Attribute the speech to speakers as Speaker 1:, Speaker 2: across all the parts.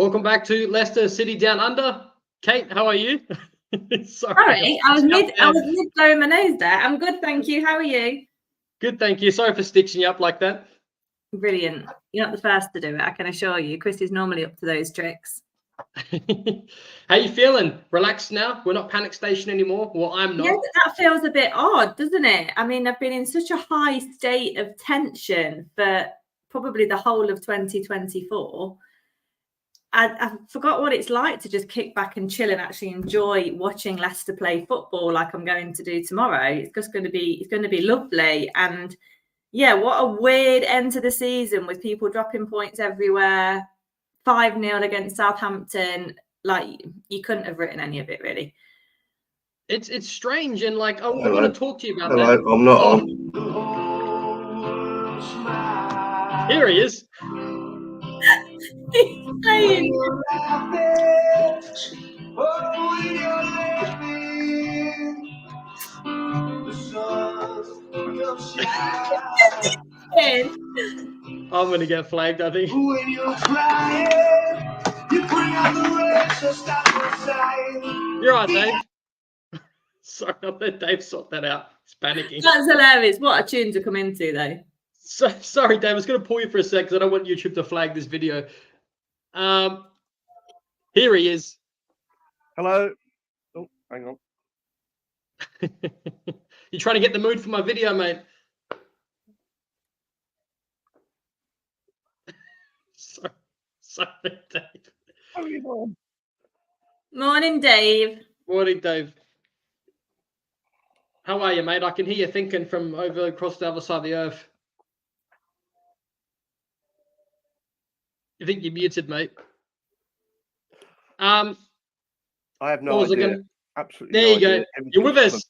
Speaker 1: Welcome back to Leicester City Down Under. Kate, how are you?
Speaker 2: Sorry, I was mid blowing my nose there. I'm good, thank you. How are you?
Speaker 1: Good, thank you. Sorry for stitching you up like that.
Speaker 2: Brilliant. You're not the first to do it, I can assure you. Chris is normally up to those tricks.
Speaker 1: How you feeling? Relaxed now? We're not panic station anymore. Well, I'm not.
Speaker 2: Yeah, that feels a bit odd, doesn't it? I mean, I've been in such a high state of tension for probably the whole of 2024. I forgot what it's like to just kick back and chill and actually enjoy watching Leicester play football like I'm going to do tomorrow. It's going to be lovely. And yeah, what a weird end to the season with people dropping points everywhere. 5-0 against Southampton. Like, you couldn't have written any of it, really.
Speaker 1: It's strange, and like I want to talk to you about
Speaker 3: that. I'm not
Speaker 1: on. Here he is.
Speaker 2: He's playing.
Speaker 1: I'm gonna get flagged, I think. You're right, Dave. Sorry, I'll let Dave sort that out. He's panicking.
Speaker 2: That's hilarious. What a tune to come into, though.
Speaker 1: So, sorry, Dave. I was going to pull you for a sec because I don't want YouTube to flag this video. Here he is.
Speaker 3: Hello. Oh, hang on.
Speaker 1: You're trying to get the mood for my video, mate. Sorry, Dave.
Speaker 3: How are you doing?
Speaker 2: Morning, Dave.
Speaker 1: Morning, Dave. How are you, mate? I can hear you thinking from over across the other side of the earth. You think you're muted, mate?
Speaker 3: I have no idea. Absolutely.
Speaker 1: There you go. You're with us.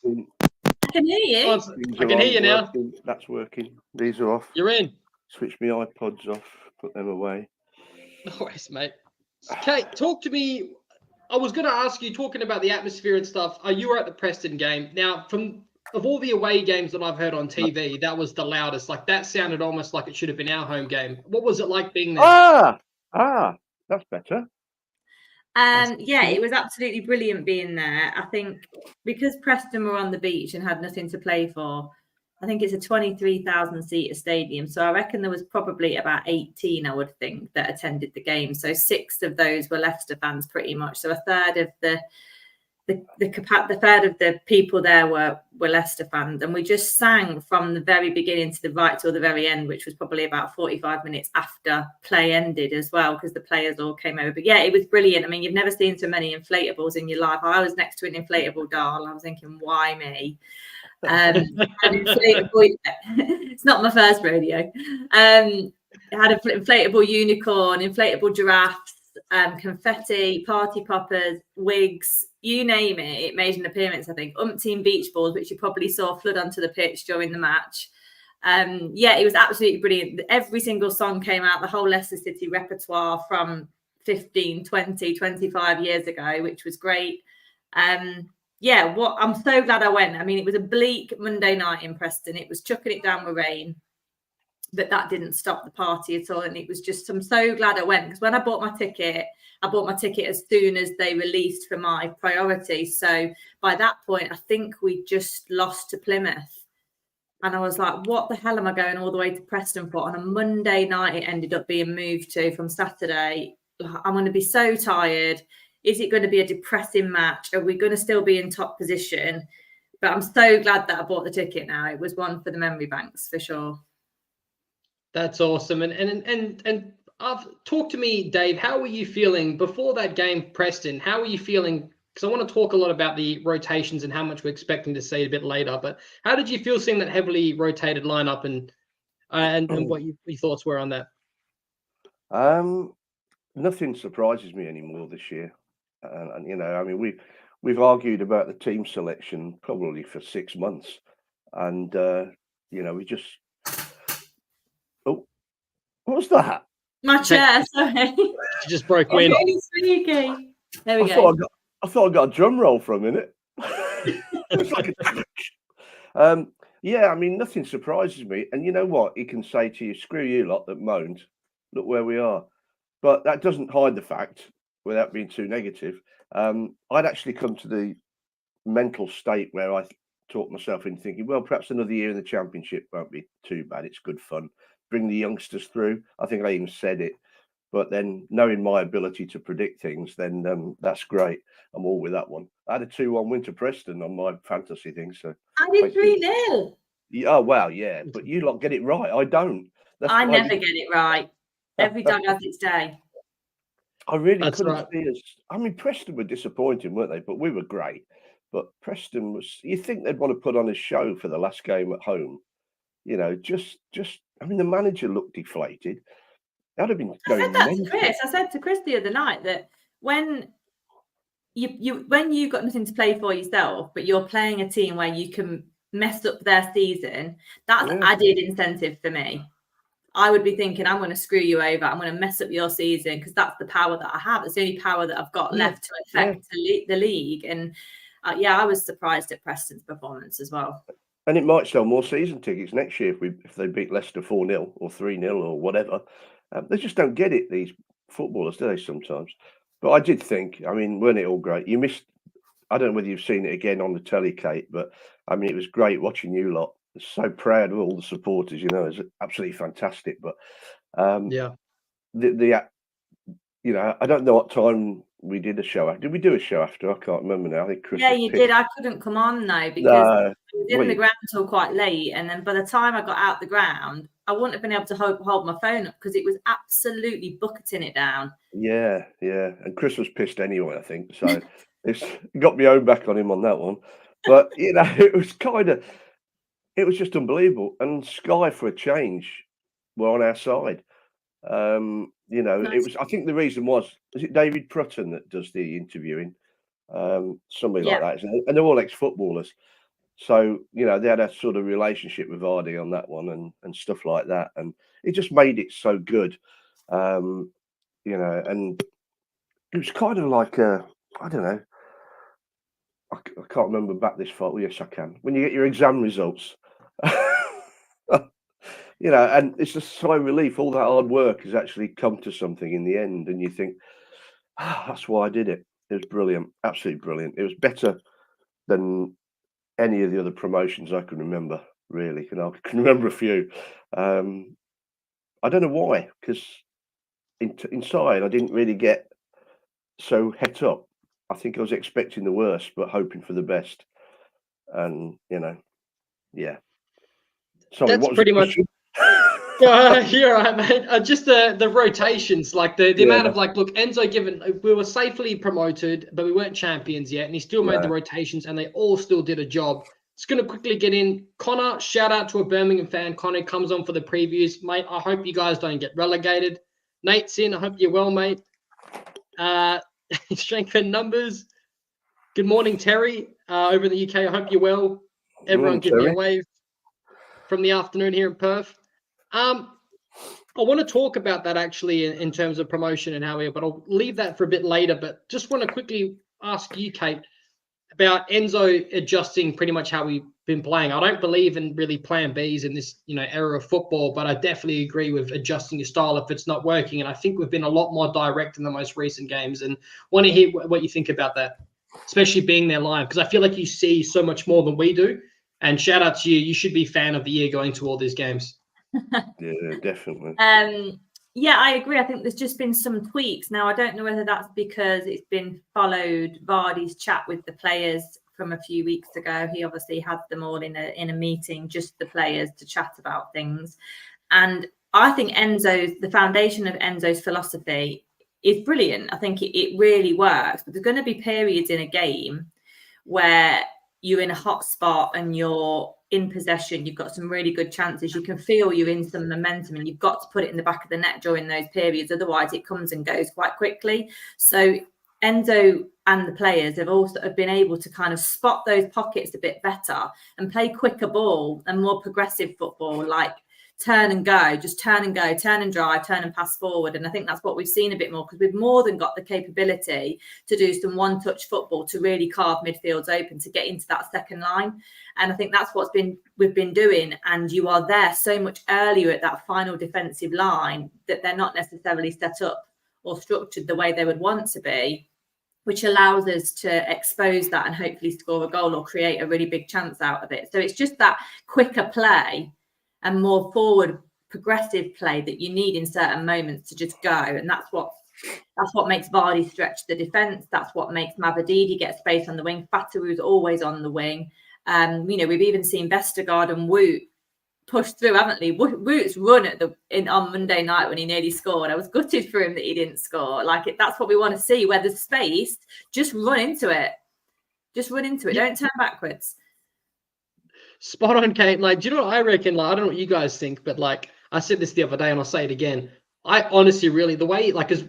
Speaker 2: I can hear you.
Speaker 1: I can hear you now.
Speaker 3: That's working. These are off.
Speaker 1: You're in.
Speaker 3: Switch my iPods off. Put them away.
Speaker 1: No worries, mate. Okay, talk to me. I was going to ask you, talking about the atmosphere and stuff. You were at the Preston game. Now, of all the away games that I've heard on TV, that was the loudest. Like, that sounded almost like it should have been our home game. What was it like being there?
Speaker 3: That's better.
Speaker 2: Yeah, it was absolutely brilliant being there. I think because Preston were on the beach and had nothing to play for, I think it's a 23,000-seater stadium. So I reckon there was probably about 18, I would think, that attended the game. So 6 of those were Leicester fans, pretty much. So a third of the third of the people there were Leicester fans, and we just sang from the very beginning to the right till the very end, which was probably about 45 minutes after play ended as well, because the players all came over. But yeah, it was brilliant. I mean, you've never seen so many inflatables in your life. I was next to an inflatable doll. I was thinking, why me? It's not my first rodeo. It had an inflatable unicorn, inflatable giraffes, confetti, party poppers, wigs, you name it. It made an appearance, I think. Umpteen beach balls, which you probably saw flood onto the pitch during the match. Yeah, it was absolutely brilliant. Every single song came out, the whole Leicester City repertoire from 15, 20, 25 years ago, which was great. Yeah, I'm so glad I went. I mean, it was a bleak Monday night in Preston. It was chucking it down with rain, but that didn't stop the party at all. And it was just, I'm so glad I went, because when I bought my ticket as soon as they released for my priority. So by that point, I think we just lost to Plymouth. And I was like, what the hell am I going all the way to Preston for? On a Monday night, it ended up being moved to from Saturday. I'm going to be so tired. Is it going to be a depressing match? Are we going to still be in top position? But I'm so glad that I bought the ticket now. It was one for the memory banks for sure.
Speaker 1: That's awesome. And talk to me, Dave. How were you feeling before that game, Preston? How were you feeling? Because I want to talk a lot about the rotations and how much we're expecting to see a bit later. But how did you feel seeing that heavily rotated lineup and what your thoughts were on that?
Speaker 3: Nothing surprises me anymore this year. And you know, I mean, we've argued about the team selection probably for 6 months, and you know, we just. Oh, what was that?
Speaker 2: My chair, sorry.
Speaker 1: She just broke wind.
Speaker 2: There we go.
Speaker 3: I thought I got a drum roll for a minute. It's like yeah, I mean, nothing surprises me. And you know what? He can say to you, screw you lot that moaned. Look where we are. But that doesn't hide the fact, without being too negative, I'd actually come to the mental state where I talked myself into thinking, well, perhaps another year in the Championship won't be too bad. It's good fun. Bring the youngsters through. I think I even said it. But then knowing my ability to predict things, then that's great. I'm all with that one. I had a 2-1 win to Preston on my fantasy thing. So
Speaker 2: I did 3-0.
Speaker 3: Yeah, oh, wow, yeah. But you lot get it right. I don't. That's
Speaker 2: I
Speaker 3: why
Speaker 2: never get it right. Every dog has its day.
Speaker 3: I really
Speaker 1: That's
Speaker 3: couldn't
Speaker 1: right.
Speaker 3: see us. I mean, Preston were disappointing, weren't they? But we were great. But Preston was. You think they'd want to put on a show for the last game at home? You know, just. I mean, the manager looked deflated. That'd have been
Speaker 2: I said
Speaker 3: going
Speaker 2: that to
Speaker 3: mental.
Speaker 2: Chris. I said to Chris the other night that when you've got nothing to play for yourself, but you're playing a team where you can mess up their season, that's added incentive for me. I would be thinking, I'm going to screw you over. I'm going to mess up your season because that's the power that I have. It's the only power that I've got left to affect the league. And I was surprised at Preston's performance as well.
Speaker 3: And it might sell more season tickets next year if they beat Leicester 4-0 or 3-0 or whatever. They just don't get it, these footballers, do they, sometimes? But I did think, I mean, weren't it all great? You missed, I don't know whether you've seen it again on the telly, Kate, but I mean, it was great watching you lot. So proud of all the supporters, you know, it's absolutely fantastic. But the you know, I don't know what time we did a show. Did we do a show after? I can't remember now. I think Chris.
Speaker 2: Yeah, you did. I couldn't come on though because I was in the ground until quite late, and then by the time I got out the ground, I wouldn't have been able to hold my phone up because it was absolutely bucketing it down.
Speaker 3: Yeah, and Chris was pissed anyway, I think. So it's got my own back on him on that one. But you know, it was just unbelievable. And Sky, for a change, were on our side. You know,
Speaker 2: Nice.
Speaker 3: it was. I think the reason was it David Prutton that does the interviewing, somebody like that, and they're all ex-footballers. So you know, they had a sort of relationship with Vardy on that one, and stuff like that, and it just made it so good. You know, and it was kind of like I don't know. I can't remember back this far. Well, yes, I can. When you get your exam results. You know, and it's a sigh of relief. All that hard work has actually come to something in the end, and you think, that's why I did it. It was brilliant, absolutely brilliant. It was better than any of the other promotions I can remember, really. And I can remember a few. I don't know why, because inside I didn't really get so het up. I think I was expecting the worst, but hoping for the best. And you know, yeah. Sorry,
Speaker 1: that's
Speaker 3: what was
Speaker 1: pretty
Speaker 3: the
Speaker 1: much. You're right, mate. Just the rotations, like the amount of look, Enzo given we were safely promoted, but we weren't champions yet, and he still made the rotations, and they all still did a job. Just gonna quickly get in. Connor, shout out to a Birmingham fan. Connor comes on for the previews, mate. I hope you guys don't get relegated. Nate's in. I hope you're well, mate. Strength in numbers. Good morning, Terry. Over in the UK, I hope you're well. Everyone, give me a wave from the afternoon here in Perth. I want to talk about that actually in terms of promotion and how but I'll leave that for a bit later. But just want to quickly ask you, Kate, about Enzo adjusting pretty much how we've been playing. I don't believe in really plan Bs in this, era of football, but I definitely agree with adjusting your style if it's not working. And I think we've been a lot more direct in the most recent games, and want to hear what you think about that, especially being there live, because I feel like you see so much more than we do. And shout out to you. You should be fan of the year going to all these games.
Speaker 3: Yeah, definitely.
Speaker 2: I agree. I think there's just been some tweaks. Now, I don't know whether that's because it's been followed Vardy's chat with the players from a few weeks ago. He obviously had them all in a meeting, just the players, to chat about things. And I think the foundation of Enzo's philosophy is brilliant. I think it really works. But there's going to be periods in a game where you're in a hot spot and you're in possession, you've got some really good chances, you can feel you're in some momentum, and you've got to put it in the back of the net during those periods, otherwise it comes and goes quite quickly. So Enzo and the players have been able to kind of spot those pockets a bit better and play quicker ball and more progressive football, like turn and go, just turn and go, turn and drive, turn and pass forward. And I think that's what we've seen a bit more, because we've more than got the capability to do some one-touch football to really carve midfields open to get into that second line. And I think that's we've been doing. And you are there so much earlier at that final defensive line that they're not necessarily set up or structured the way they would want to be, which allows us to expose that and hopefully score a goal or create a really big chance out of it. So it's just that quicker play and more forward progressive play that you need in certain moments to just go. And that's what makes Vardy stretch the defence. That's what makes Mavadidi get space on the wing. Fataru's always on the wing. We've even seen Vestergaard and Woot push through, haven't we? Woot's run on Monday night when he nearly scored. I was gutted for him that he didn't score. That's what we want to see. Where there's space, just run into it. Just run into it.
Speaker 1: Yeah.
Speaker 2: Don't turn backwards.
Speaker 1: Spot on, Kate. Do you know what I reckon? I don't know what you guys think, but I said this the other day and I'll say it again. I honestly really, the way, because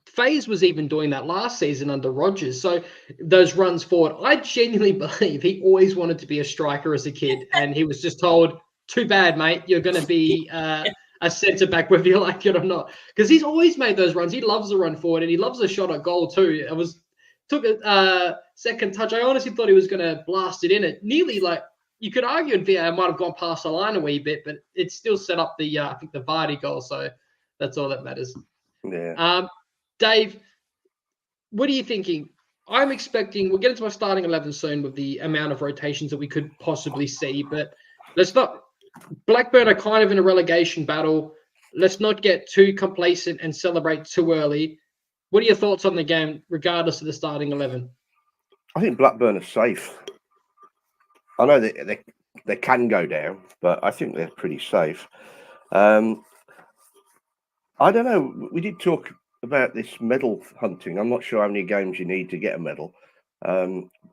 Speaker 1: FaZe was even doing that last season under Rodgers. So those runs forward, I genuinely believe he always wanted to be a striker as a kid. And he was just told, too bad, mate. You're going to be a centre back, whether you like it or not. Because he's always made those runs. He loves the run forward and he loves a shot at goal too. Took a second touch. I honestly thought he was going to blast it in. It nearly, you could argue it might have gone past the line a wee bit, but it still set up the I think the Vardy goal. So that's all that matters.
Speaker 3: Yeah.
Speaker 1: Dave, what are you thinking? I'm expecting we'll get into our starting 11 soon with the amount of rotations that we could possibly see, but let's not. Blackburn are kind of in a relegation battle. Let's not get too complacent and celebrate too early. What are your thoughts on the game, regardless of the starting 11?
Speaker 3: I think Blackburn are safe. I know that they can go down, but I think they're pretty safe. I don't know. We did talk about this medal hunting. I'm not sure how many games you need to get a medal.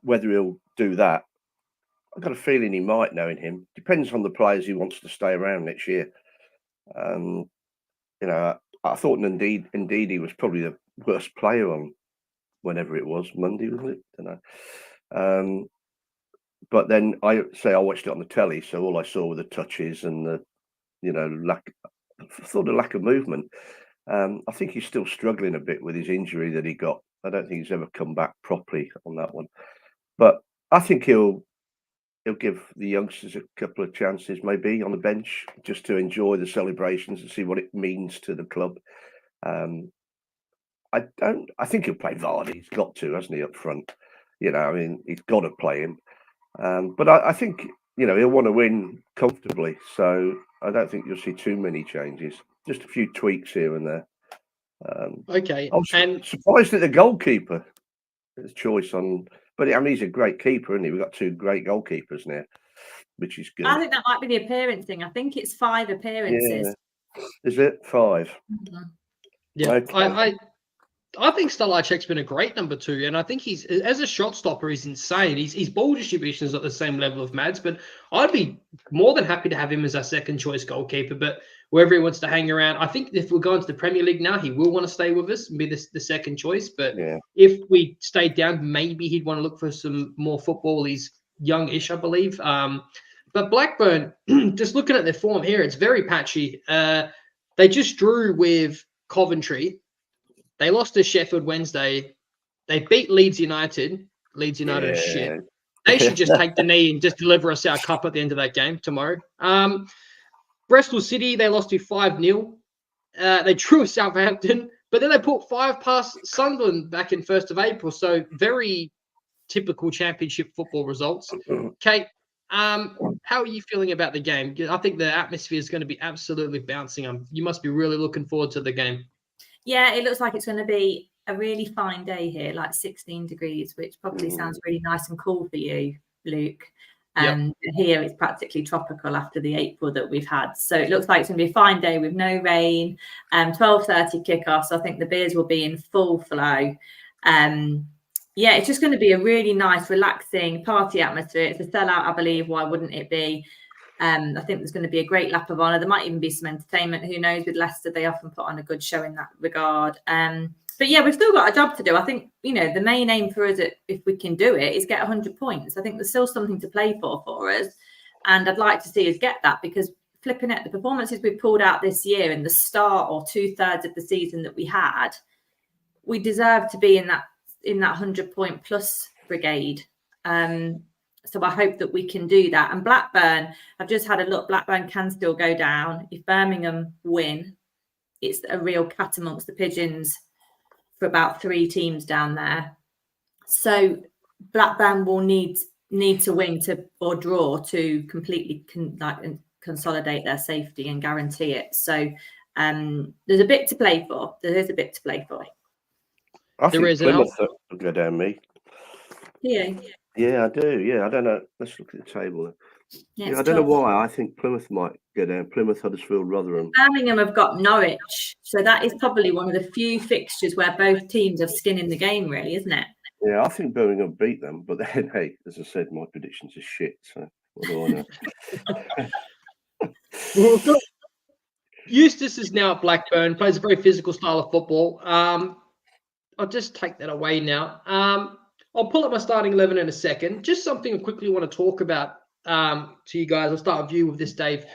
Speaker 3: Whether he'll do that, I've got a feeling he might, knowing him. Depends on the players he wants to stay around next year. I thought indeed he was probably the worst player on whenever it was, Monday, wasn't it? I don't know. But then I watched it on the telly, so all I saw were the touches and the lack of movement. I think he's still struggling a bit with his injury that he got. I don't think he's ever come back properly on that one. But I think he'll give the youngsters a couple of chances, maybe on the bench, just to enjoy the celebrations and see what it means to the club. I think he'll play Vardy. He's got to, hasn't he, up front? He's got to play him. But I think he'll want to win comfortably. So I don't think you'll see too many changes. Just a few tweaks here and there.
Speaker 1: Okay.
Speaker 3: I was surprised at the goalkeeper. His choice on, but he's a great keeper, isn't he? We've got two great goalkeepers now, which is good.
Speaker 2: I think that might be the appearance thing. I think it's 5 appearances.
Speaker 3: Yeah. Is it 5?
Speaker 2: Mm-hmm.
Speaker 1: Yeah,
Speaker 3: okay.
Speaker 1: I think Stalacek's been a great number 2, and I think he's as a shot stopper, he's insane. His ball distribution is at the same level of Mads, but I'd be more than happy to have him as our second choice goalkeeper. But wherever he wants to hang around, I think if we're going to the Premier League now, he will want to stay with us and be the second choice. But if we stayed down, maybe he'd want to look for some more football. He's youngish, I believe. But Blackburn, just looking at their form here, it's very patchy. They just drew with Coventry. They lost to Sheffield Wednesday. They beat Leeds United. Leeds United are shit. They should just take the knee and just deliver us our cup at the end of that game tomorrow. Bristol City, they lost to 5-0. They drew with Southampton, but then they put 5 past Sunderland back in 1st of April. So very typical championship football results. Kate, how are you feeling about the game? I think the atmosphere is going to be absolutely bouncing. You must be really looking forward to the game.
Speaker 2: Yeah, it looks like it's going to be a really fine day here, like 16 degrees, which probably sounds really nice and cool for you, Luke. Here it's practically tropical after the April that we've had. So it looks like it's going to be a fine day with no rain. 12:30 kickoff. So I think the beers will be in full flow. It's just going to be a really nice, relaxing party atmosphere. It's a sellout, I believe. Why wouldn't it be? I think there's going to be a great lap of honour. There might even be some entertainment. Who knows? With Leicester, they often put on a good show in that regard. But yeah, we've still got a job to do. I think, the main aim for us, if we can do it, is get 100 points. I think there's still something to play for us. And I'd like to see us get that, because flipping at the performances we've pulled out this year in the start or 2/3 of the season that we had, we deserve to be in that 100-point plus brigade. So I hope that we can do that. And Blackburn, I've just had a look. Blackburn can still go down. If Birmingham win, it's a real cat amongst the pigeons for about 3 teams down there. So Blackburn will need to win or draw to completely consolidate their safety and guarantee it. So there's a bit to play for. There is a bit to play for.
Speaker 3: I think Plymouth will go down me.
Speaker 2: Yeah.
Speaker 3: Yeah, I do. Yeah, I don't know. Let's look at the table.
Speaker 2: Yeah,
Speaker 3: I don't know why. I think Plymouth might go down. Plymouth, Huddersfield, Rotherham.
Speaker 2: Birmingham have got Norwich, so that is probably one of the few fixtures where both teams have skin in the game, really, isn't it?
Speaker 3: Yeah, I think Birmingham beat them, but then, hey, as I said, my predictions are shit. So what do I know?
Speaker 1: Eustace is now at Blackburn, plays a very physical style of football. I'll just take that away now. I'll pull up my starting 11 in a second. Just something I quickly want to talk about to you guys. I'll start with you with this, Dave.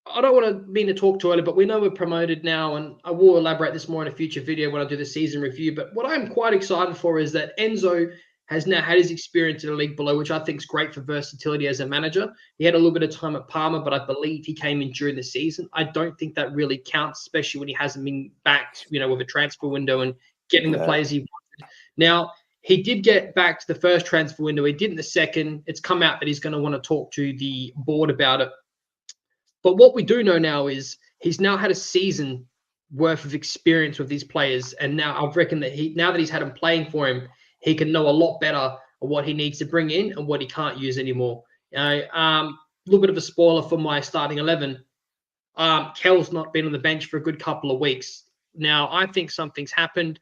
Speaker 1: I don't want to mean to talk too early, but we know we're promoted now, and I will elaborate this more in a future video when I do the season review. But what I'm quite excited for is that Enzo has now had his experience in the league below, which I think is great for versatility as a manager. He had a little bit of time at Parma, but I believe he came in during the season. I don't think that really counts, especially when he hasn't been backed, with a transfer window and getting the players he wanted. Now, he did get back to the first transfer window. He did in the second. It's come out that he's going to want to talk to the board about it. But what we do know now is he's now had a season worth of experience with these players. And now I reckon that now that he's had them playing for him, he can know a lot better of what he needs to bring in and what he can't use anymore. A little bit of a spoiler for my starting 11. Kel's not been on the bench for a good couple of weeks. Now, I think something's happened.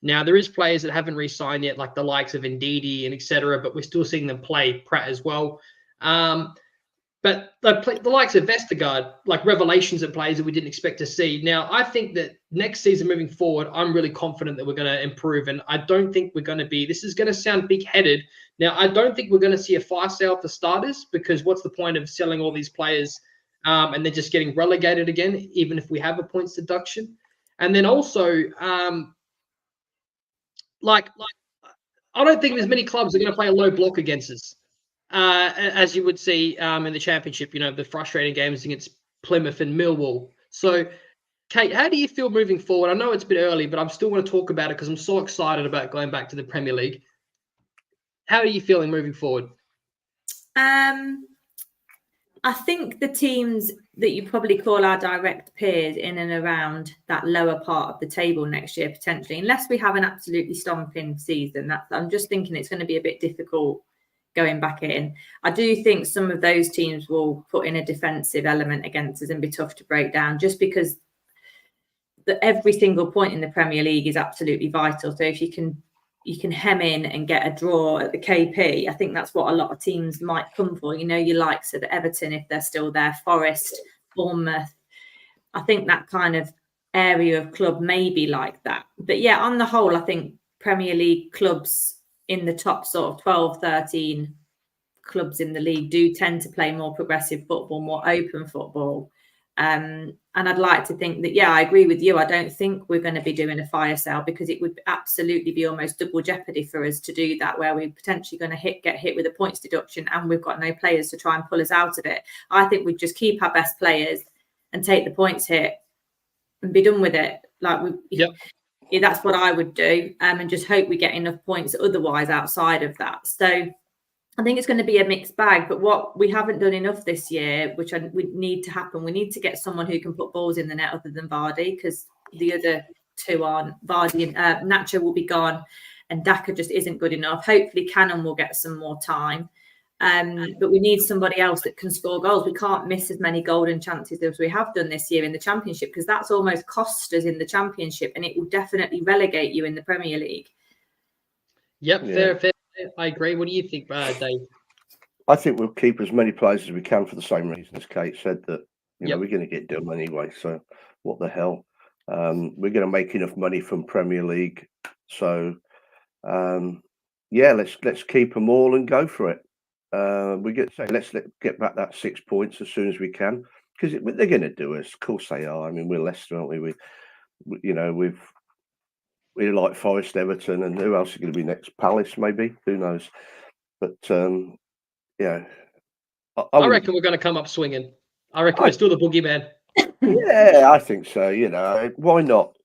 Speaker 1: Now, there is players that haven't re-signed yet, like the likes of Ndidi and etc., but we're still seeing them play. Pratt as well. But the likes of Vestergaard, like revelations of players that we didn't expect to see. Now, I think that next season moving forward, I'm really confident that we're going to improve. And I don't think we're going to be – this is going to sound big-headed. Now, I don't think we're going to see a fire sale for starters, because what's the point of selling all these players and they're just getting relegated again, even if we have a points deduction? And then also, I don't think there's many clubs that are going to play a low block against us. As you would see in the championship, the frustrating games against Plymouth and Millwall. So, Kate, how do you feel moving forward? I know it's a bit early, but I still want to talk about it because I'm so excited about going back to the Premier League. How are you feeling moving forward?
Speaker 2: I think the teams that you probably call our direct peers in and around that lower part of the table next year, potentially, unless we have an absolutely stomping season, I'm just thinking it's going to be a bit difficult going back in. I do think some of those teams will put in a defensive element against us and be tough to break down, just because every single point in the Premier League is absolutely vital. So if you can hem in and get a draw at the KP, I think that's what a lot of teams might come for. Your likes of Everton, if they're still there, Forest, Bournemouth. I think that kind of area of club may be like that. But yeah, on the whole, I think Premier League clubs in the top sort of 12, 13 clubs in the league do tend to play more progressive football, more open football. And I'd like to think that, yeah, I agree with you. I don't think we're going to be doing a fire sale, because it would absolutely be almost double jeopardy for us to do that, where we're potentially going to get hit with a points deduction and we've got no players to try and pull us out of it. I think we'd just keep our best players and take the points hit and be done with it. Yeah, that's what I would do, and just hope we get enough points otherwise outside of that. So I think it's going to be a mixed bag. But what we haven't done enough this year, which would need to happen, we need to get someone who can put balls in the net other than Vardy, because the other two aren't. Vardy and Nacho will be gone, and Daka just isn't good enough. Hopefully Cannon will get some more time. But we need somebody else that can score goals. We can't miss as many golden chances as we have done this year in the Championship, because that's almost cost us in the Championship, and it will definitely relegate you in the Premier League.
Speaker 1: Yep, yeah. Fair. I agree. What do you think, Dave?
Speaker 3: I think we'll keep as many players as we can for the same reason as Kate said, that we're going to get done anyway. So what the hell? We're going to make enough money from Premier League. So let's keep them all and go for it. Let's get back that 6 points as soon as we can, because they're going to do us. Of course they are. I mean, we're Leicester, aren't we? We're like Forest, Everton, and who else is going to be next? Palace, maybe. Who knows? But
Speaker 1: I reckon we're going to come up swinging. I reckon we're still the boogeyman.
Speaker 3: Yeah, I think so. Why not?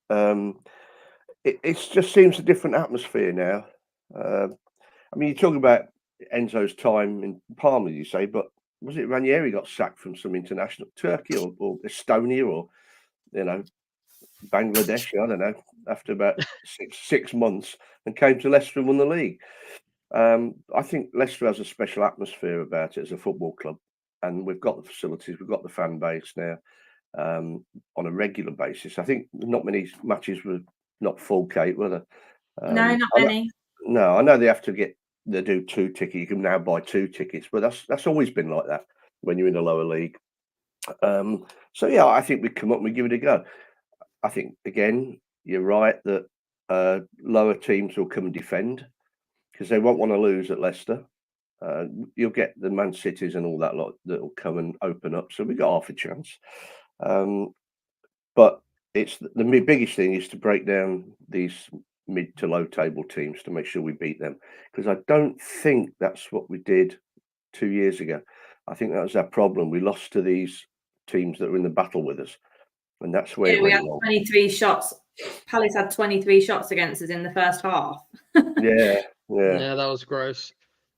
Speaker 3: it just seems a different atmosphere now. I mean, you talk about Enzo's time in Parma, you say, but was it Ranieri got sacked from some international, Turkey or Estonia or, you know, Bangladesh, I don't know, after about six months, and came to Leicester and won the league. I think Leicester has a special atmosphere about it as a football club, and we've got the facilities, we've got the fan base now on a regular basis. I think not many matches were not full, Kate, were there?
Speaker 2: No, not many.
Speaker 3: No, I know they do 2 tickets. You can now buy 2 tickets, but that's always been like that when you're in the lower league. So yeah, I think we come up and we give it a go. I think again, you're right that lower teams will come and defend because they won't want to lose at Leicester. You'll get the Man Cities and all that lot that will come and open up. So we got half a chance. But it's the biggest thing is to break down these mid to low table teams to make sure we beat them, because I don't think that's what we did 2 years ago. I think that was our problem. We lost to these teams that were in the battle with us, and that's where
Speaker 2: we had 23 shots. Palace had 23 shots against us in the first half.
Speaker 3: Yeah,
Speaker 1: that was gross.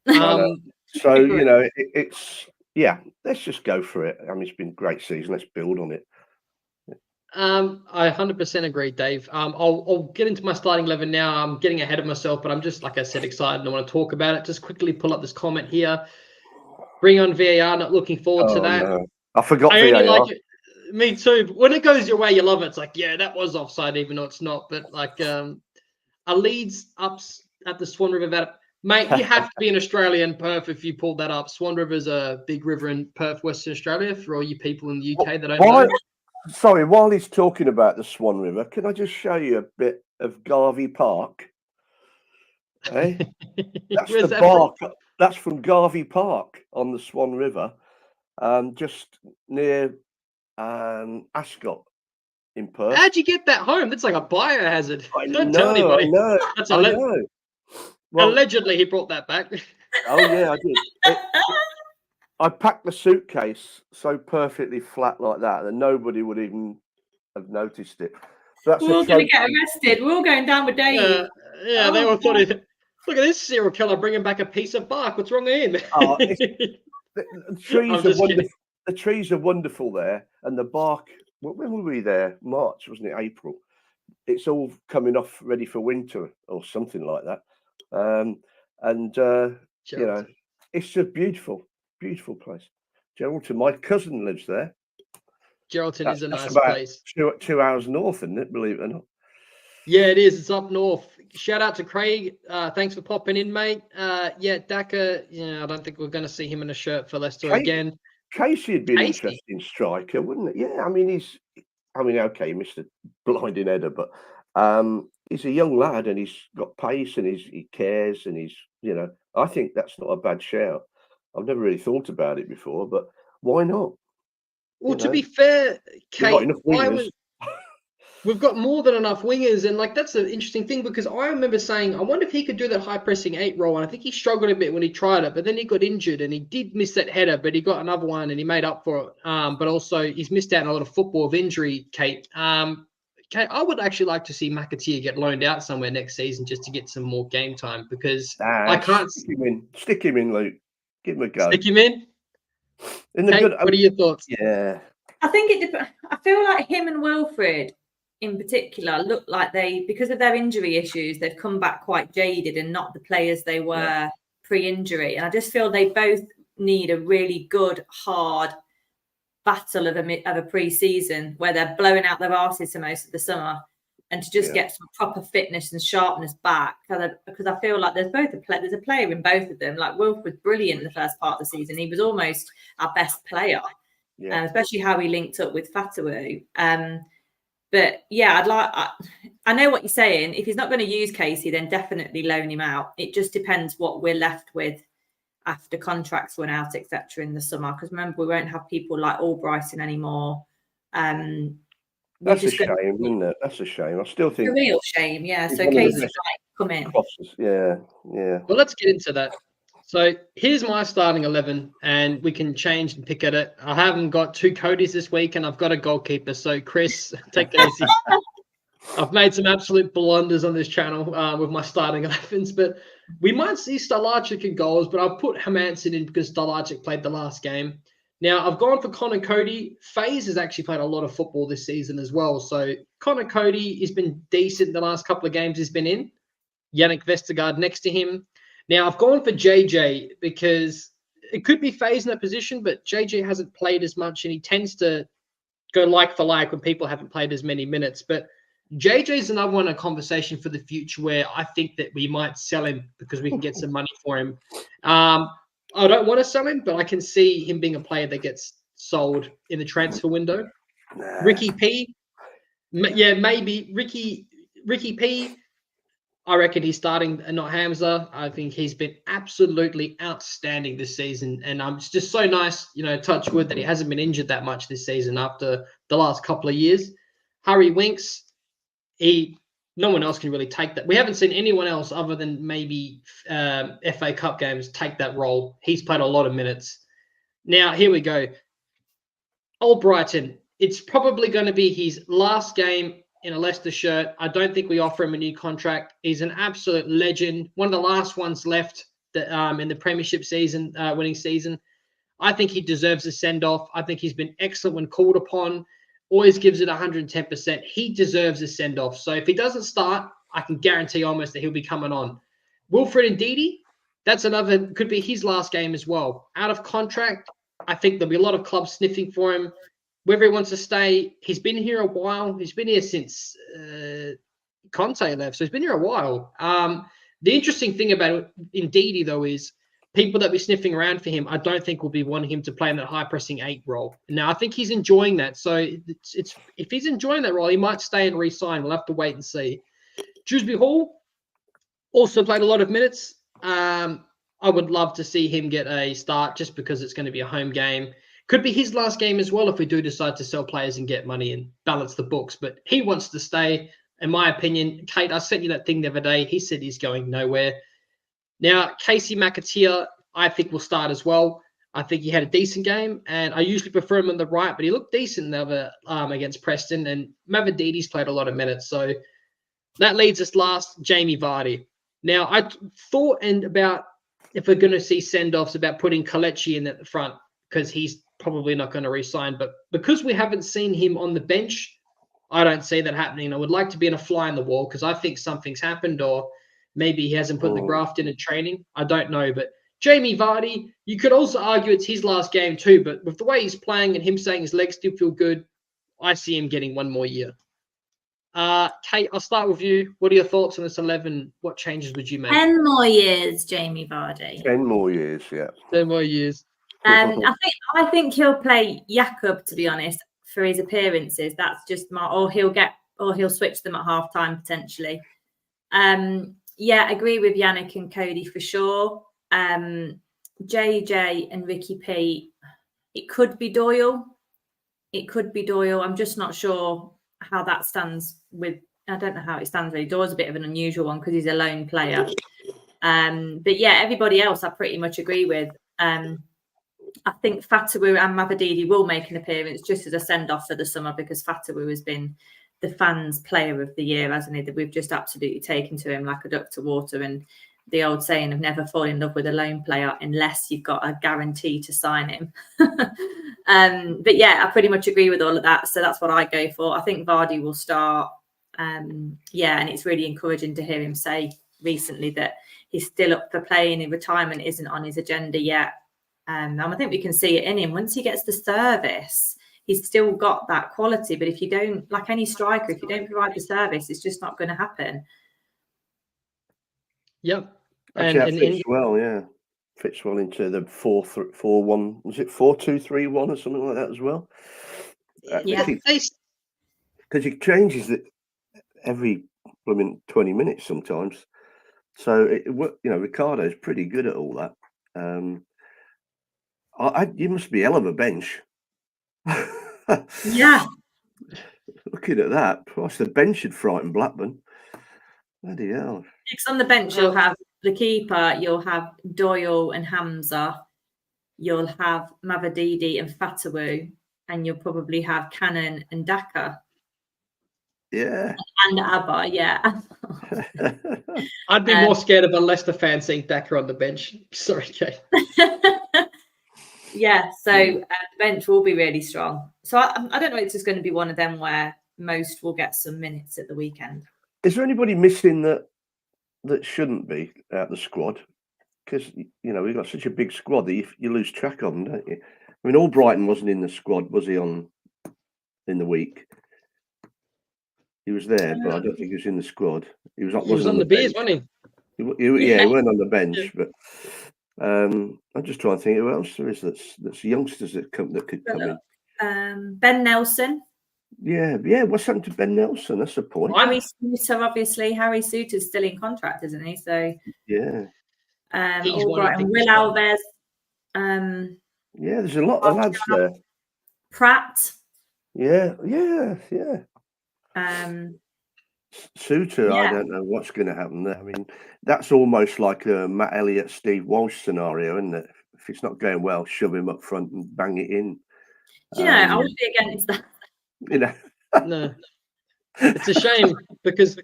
Speaker 3: So you know, it's let's just go for it. I mean, it's been a great season. Let's build on it.
Speaker 1: I 100% agree, Dave. I'll get into my starting 11 now. I'm getting ahead of myself, but I'm just, like I said, excited and I want to talk about it. Just quickly pull up this comment here. Bring on VAR. Not looking forward to that.
Speaker 3: No. I forgot
Speaker 1: I
Speaker 3: VAR.
Speaker 1: only like it. Me too. When it goes your way, you love it. It's like, yeah, that was offside, even though it's not. But like, a Leeds ups at the Swan River. Mate, you have to be in Australia and Perth if you pulled that up. Swan River is a big river in Perth, Western Australia, for all you people in the UK that don't know.
Speaker 3: Sorry, while he's talking about the Swan River, can I just show you a bit of Garvey Park? Hey, that's the bark. That's from Garvey Park on the Swan River, just near Ascot in Perth.
Speaker 1: How'd you get that home? That's like a biohazard. Don't tell anybody. That's
Speaker 3: I know.
Speaker 1: Well, allegedly, he brought that back.
Speaker 3: Oh yeah, I did. I packed the suitcase so perfectly flat like that nobody would even have noticed it. That's
Speaker 2: we're all going to get arrested. We're all going down with Dave.
Speaker 1: They all thought, look at this serial killer bringing back a piece of bark. What's wrong with him?
Speaker 3: The trees are wonderful. The trees are wonderful there, and the bark. When were we there? March, wasn't it? April. It's all coming off, ready for winter or something like that. You know, it's a beautiful place. Geraldton, my cousin lives there.
Speaker 1: Geraldton is a nice place.
Speaker 3: 2 hours north, isn't it? Believe it or not.
Speaker 1: Yeah, it is. It's up north. Shout out to Craig. Thanks for popping in, mate. Daka. I don't think we're going to see him in a shirt for Leicester again.
Speaker 3: Casey would be an interesting striker, wouldn't it? Yeah, I mean, okay, he missed a blinding header, but he's a young lad and he's got pace and he cares and he's, I think that's not a bad shout. I've never really thought about it before, but why not?
Speaker 1: Well, to be fair, Kate, we've got more than enough wingers, and like that's an interesting thing because I remember saying, I wonder if he could do that high pressing 8 role, and I think he struggled a bit when he tried it, but then he got injured and he did miss that header, but he got another one and he made up for it. But also he's missed out on a lot of football of injury, Kate. Kate, I would actually like to see McAteer get loaned out somewhere next season just to get some more game time because I can't
Speaker 3: stick him in, Luke. Give him a go.
Speaker 1: Stick him in.
Speaker 3: Kate,
Speaker 1: what are your thoughts?
Speaker 3: Yeah,
Speaker 2: I think I feel like him and Wilfred in particular look like because of their injury issues, they've come back quite jaded and not the players they were pre-injury. And I just feel they both need a really good, hard battle of a pre-season where they're blowing out their arses for most of the summer and to just get some proper fitness and sharpness back. Because I feel like there's a player in both of them. Like Wilf was brilliant in the first part of the season. He was almost our best player, especially how he linked up with Fatawu. But yeah, I know what you're saying. If he's not going to use Casey, then definitely loan him out. It just depends what we're left with after contracts run out, etc. in the summer. Because remember, we won't have people like Albrighton anymore.
Speaker 3: That's a shame, isn't it? That's a shame. I still think
Speaker 2: a real shame. Yeah. So Casey might come in.
Speaker 3: Yeah.
Speaker 1: Well, let's get into that. So here's my starting 11, and we can change and pick at it. I haven't got 2 Codys this week, and I've got a goalkeeper. So Chris, take it easy. I've made some absolute blunders on this channel with my starting 11s, but we might see Stalacic in goals, but I've put Hermansen in because Stalacic played the last game. Now, I've gone for Connor Cody. FaZe has actually played a lot of football this season as well. So Connor Cody has been decent the last couple of games he's been in. Yannick Vestergaard next to him. Now, I've gone for JJ because it could be FaZe in that position, but JJ hasn't played as much, and he tends to go like for like when people haven't played as many minutes. But JJ's another one, a conversation for the future where I think that we might sell him because we can get some money for him. I don't want to sell him, but I can see him being a player that gets sold in the transfer window. Ricky P. Yeah, maybe. Ricky P. I reckon he's starting and not Hamza. I think he's been absolutely outstanding this season. And it's just so nice, touch wood, that he hasn't been injured that much this season after the last couple of years. Harry Winks, no one else can really take that. We haven't seen anyone else other than maybe FA Cup games take that role. He's played a lot of minutes. Now, here we go. Old Brighton. It's probably going to be his last game in a Leicester shirt. I don't think we offer him a new contract. He's an absolute legend. One of the last ones left in the Premiership season, winning season. I think he deserves a send-off. I think he's been excellent when called upon. Always gives it 110%. He deserves a send-off. So if he doesn't start, I can guarantee almost that he'll be coming on. Wilfred Ndidi, that's another, could be his last game as well. Out of contract, I think there'll be a lot of clubs sniffing for him. Whether he wants to stay, he's been here a while. He's been here since Conte left, so he's been here a while. The interesting thing about Ndidi, though, is people that be sniffing around for him, I don't think will be wanting him to play in that high-pressing 8 role. Now, I think he's enjoying that. So if he's enjoying that role, he might stay and re-sign. We'll have to wait and see. Dewsbury Hall also played a lot of minutes. I would love to see him get a start just because it's going to be a home game. Could be his last game as well if we do decide to sell players and get money and balance the books. But he wants to stay, in my opinion. Kate, I sent you that thing the other day. He said he's going nowhere. Now, Casey McAteer, I think, will start as well. I think he had a decent game, and I usually prefer him on the right, but he looked decent the other against Preston, and Mavadidi's played a lot of minutes. So that leads us last, Jamie Vardy. Now, I thought about if we're going to see send-offs about putting Kelechi in at the front because he's probably not going to re-sign. But because we haven't seen him on the bench, I don't see that happening. I would like to be in a fly in the wall because I think something's happened, or maybe he hasn't put the graft in training. I don't know. But Jamie Vardy, you could also argue it's his last game too. But with the way he's playing and him saying his legs still feel good, I see him getting one more year. Kate, I'll start with you. What are your thoughts on this 11? What changes would you make?
Speaker 2: 10 more years, Jamie Vardy.
Speaker 3: 10 more years, yeah.
Speaker 1: 10 more years.
Speaker 2: I think he'll play Jakub, to be honest, for his appearances. That's just or he'll switch them at halftime potentially. Yeah, agree with Yannick and Cody for sure. JJ and Ricky P. It could be Doyle. I'm just not sure how that stands with. I don't know how it stands really. Doyle's a bit of an unusual one because he's a lone player. But yeah, everybody else I pretty much agree with. I think Fatawu and Mavadidi will make an appearance just as a send-off for the summer because Fatawu has been the fans' player of the year, hasn't he? That we've just absolutely taken to him like a duck to water. And the old saying of never fall in love with a lone player unless you've got a guarantee to sign him. But yeah, I pretty much agree with all of that. So that's what I go for. I think Vardy will start. Yeah, and it's really encouraging to hear him say recently that he's still up for playing. In retirement isn't on his agenda yet. And I think we can see it in him. Once he gets the service, he's still got that quality. But if you don't, like any striker, if you don't provide the service, it's just not going to happen.
Speaker 1: Yep.
Speaker 3: Actually, fits well, yeah. Fits well into the 4-1. Was it 4-2-3-1 or something like that as well?
Speaker 2: Yeah.
Speaker 3: Because he changes it every 20 minutes sometimes. So, Ricardo's pretty good at all that. You must be hell of a bench.
Speaker 2: Yeah.
Speaker 3: Looking at that, plus the bench should frighten Blackburn. Bloody hell.
Speaker 2: Next on the bench, you'll have the keeper, you'll have Doyle and Hamza, you'll have Mavadidi and Fatawu, and you'll probably have Cannon and Daka.
Speaker 3: Yeah.
Speaker 2: And ABBA, yeah.
Speaker 1: I'd be more scared of a Leicester fan seeing Daka on the bench. Sorry, Kate.
Speaker 2: Yeah, so the bench will be really strong. So I don't know, it's just going to be one of them where most will get some minutes at the weekend.
Speaker 3: Is there anybody missing that shouldn't be out the squad? Because, you know, we've got such a big squad that you lose track of them, don't you? I mean, Albrighton wasn't in the squad, was he, in the week? He was there, but I don't think he was in the squad. He was on the
Speaker 1: beers,
Speaker 3: bench.
Speaker 1: wasn't he?
Speaker 3: He weren't on the bench, but I'm just trying to think who else there is that's youngsters that could come in.
Speaker 2: Ben Nelson.
Speaker 3: Yeah. What's happened to Ben Nelson? That's the point.
Speaker 2: Harry Suter, obviously. Harry Suter's still in contract, isn't he? So
Speaker 3: yeah.
Speaker 2: Albrighton, Will Alves.
Speaker 3: Yeah, there's a lot of lads there.
Speaker 2: Pratt.
Speaker 3: Yeah. Suter,
Speaker 2: yeah.
Speaker 3: I don't know what's going to happen there. I mean, that's almost like a Matt Elliott, Steve Walsh scenario, isn't it? If it's not going well, shove him up front and bang it in.
Speaker 2: I wouldn't be against that.
Speaker 3: You know,
Speaker 1: no, it's a shame because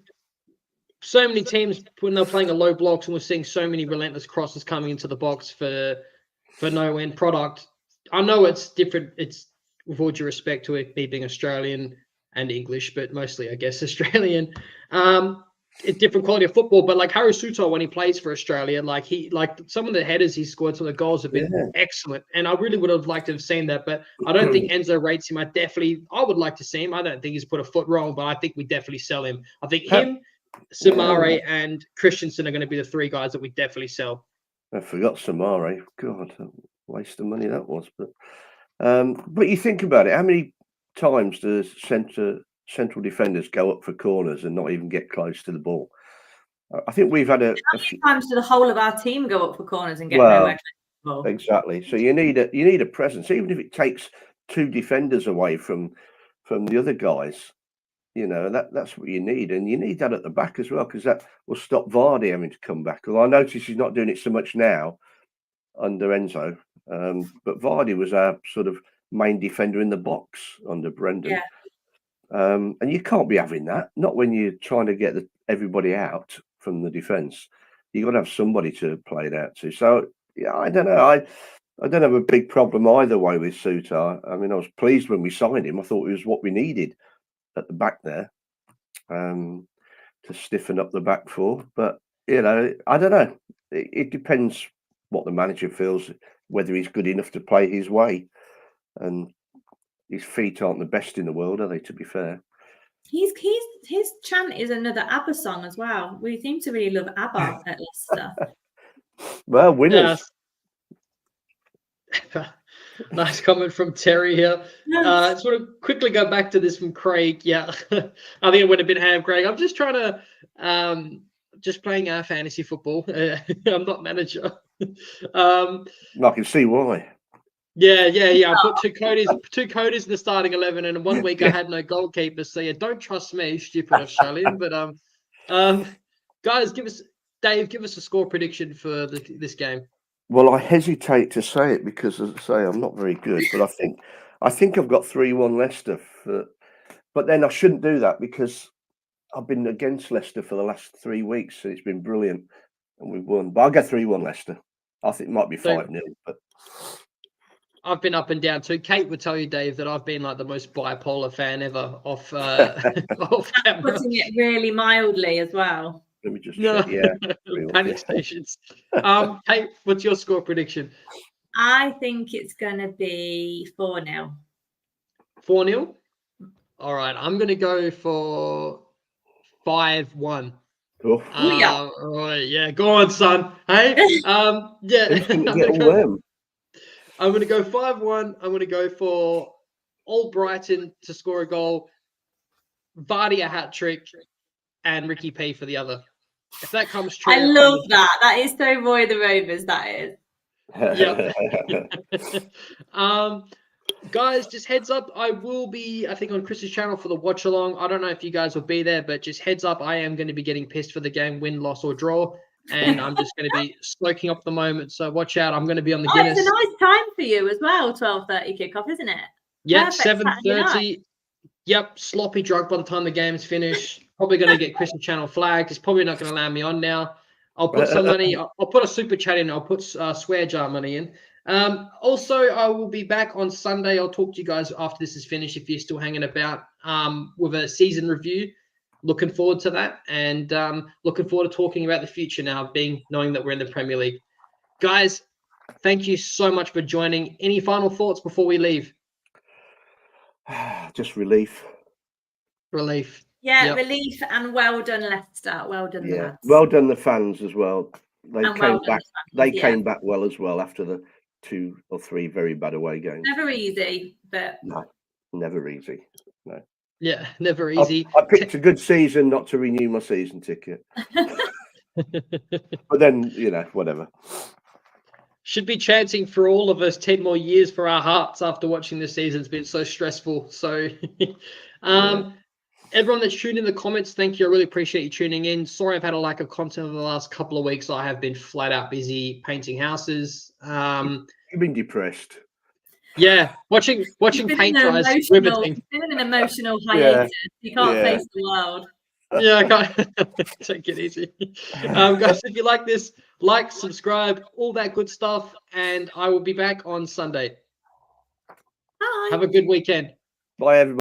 Speaker 1: so many teams, when they're playing a low blocks, and we're seeing so many relentless crosses coming into the box for no end product. I know it's different. It's with all due respect to it, me being Australian and English, but mostly, I guess, Australian. It's different quality of football, but like Harry Suter, when he plays for Australia, like some of the headers he scored, some of the goals have been excellent. And I really would have liked to have seen that, but I don't think Enzo rates him. I would like to see him. I don't think he's put a foot wrong, but I think we definitely sell him. I think him, Samare, and Christensen are going to be the three guys that we definitely sell.
Speaker 3: I forgot Samare. God, a waste of money that was. But you think about it, how many times does central defenders go up for corners and not even get close to the ball? I think we've had a
Speaker 2: few times do the whole of our team go up for corners and get nowhere close to the ball.
Speaker 3: Exactly. So you need a presence, even if it takes two defenders away from the other guys. You know, that's what you need, and you need that at the back as well, because that will stop Vardy having to come back. Although I notice he's not doing it so much now under Enzo, but Vardy was our sort of main defender in the box under Brendan.
Speaker 2: Yeah.
Speaker 3: And you can't be having that. Not when you're trying to get everybody out from the defence. You've got to have somebody to play it out to. So yeah, I don't know. I don't have a big problem either way with Suter. I mean, I was pleased when we signed him. I thought it was what we needed at the back there, to stiffen up the back four. But you know, I don't know. It depends what the manager feels, whether he's good enough to play his way. And his feet aren't the best in the world, are they? To be fair,
Speaker 2: his chant is another ABBA song as well. We seem to really love ABBA at Leicester.
Speaker 3: Well, winners.
Speaker 1: Yeah. Nice comment from Terry here.
Speaker 2: Yes.
Speaker 1: Sort of quickly go back to this from Craig. Yeah, I think it would have been ham, Craig. I'm just trying to just playing our fantasy football. I'm not manager.
Speaker 3: I can see why.
Speaker 1: Yeah. I put two Codys in the starting 11, and in 1 week I had no goalkeeper. So yeah, don't trust me, stupid Australian. But guys, Dave, give us a score prediction for this game.
Speaker 3: Well, I hesitate to say it because, as I say, I'm not very good. But I think I've got 3-1 Leicester. But then I shouldn't do that because I've been against Leicester for the last 3 weeks, and it's been brilliant, and we've won. But I'll go 3-1 Leicester. I think it might be 5-0, but.
Speaker 1: I've been up and down too. Kate would tell you, Dave, that I've been like the most bipolar fan ever off camera.
Speaker 2: Putting it really mildly as well.
Speaker 3: Let me just check. Yeah.
Speaker 1: Panic stations. Kate, what's your score prediction?
Speaker 2: I think it's going to be 4-0.
Speaker 1: 4-0? All right. I'm going to go for 5-1.
Speaker 3: Oh.
Speaker 1: All right. Yeah. Go on, son. Hey? Yeah. I'm going to go 5-1. I'm going to go for Albrighton to score a goal, Vardy a hat-trick, and Ricky P for the other. If that comes true.
Speaker 2: I love that. That is so Roy the Rovers, that is.
Speaker 1: Yep. Guys, just heads up, I will be, I think, on Chris's channel for the watch along. I don't know if you guys will be there, but just heads up, I am going to be getting pissed for the game, win, loss, or draw. And I'm just going to be soaking up the moment. So watch out. I'm going to be on the Guinness.
Speaker 2: It's a nice time for you as well, 12:30 kickoff, isn't it?
Speaker 1: Yeah, 7:30. Yep, sloppy drunk by the time the game's finished. Probably going to get Christian Channel flagged. It's probably not going to allow me on now. I'll put some money. I'll put a super chat in. I'll put swear jar money in. Also, I will be back on Sunday. I'll talk to you guys after this is finished if you're still hanging about with a season review. Looking forward to that, and looking forward to talking about the future now, knowing that we're in the Premier League. Guys, thank you so much for joining. Any final thoughts before we leave?
Speaker 3: Just relief.
Speaker 1: Relief.
Speaker 2: Yeah,
Speaker 1: Yep.
Speaker 2: relief, and well done, Leicester. Well done,
Speaker 3: Yeah,
Speaker 2: lads.
Speaker 3: well done the fans as well. They
Speaker 2: And
Speaker 3: came
Speaker 2: well done
Speaker 3: back.
Speaker 2: the fans,
Speaker 3: They came back well as well after the 2 or 3 very bad away games.
Speaker 2: Never easy, but
Speaker 3: No, never easy. No.
Speaker 1: Yeah, never easy.
Speaker 3: I picked a good season not to renew my season ticket. But then, whatever.
Speaker 1: Should be chanting for all of us 10 more years for our hearts after watching this season. It's been so stressful. So, everyone that's tuned in the comments, thank you. I really appreciate you tuning in. Sorry I've had a lack of content over the last couple of weeks. I have been flat out busy painting houses.
Speaker 3: You've been depressed.
Speaker 1: Yeah, watching paint dries, riveting.
Speaker 2: Been in an emotional hiatus. You can't face the world.
Speaker 1: Yeah, I can't. Take it easy. Guys, if you like this, like, subscribe, all that good stuff. And I will be back on Sunday.
Speaker 2: Bye.
Speaker 1: Have a good weekend.
Speaker 3: Bye, everybody.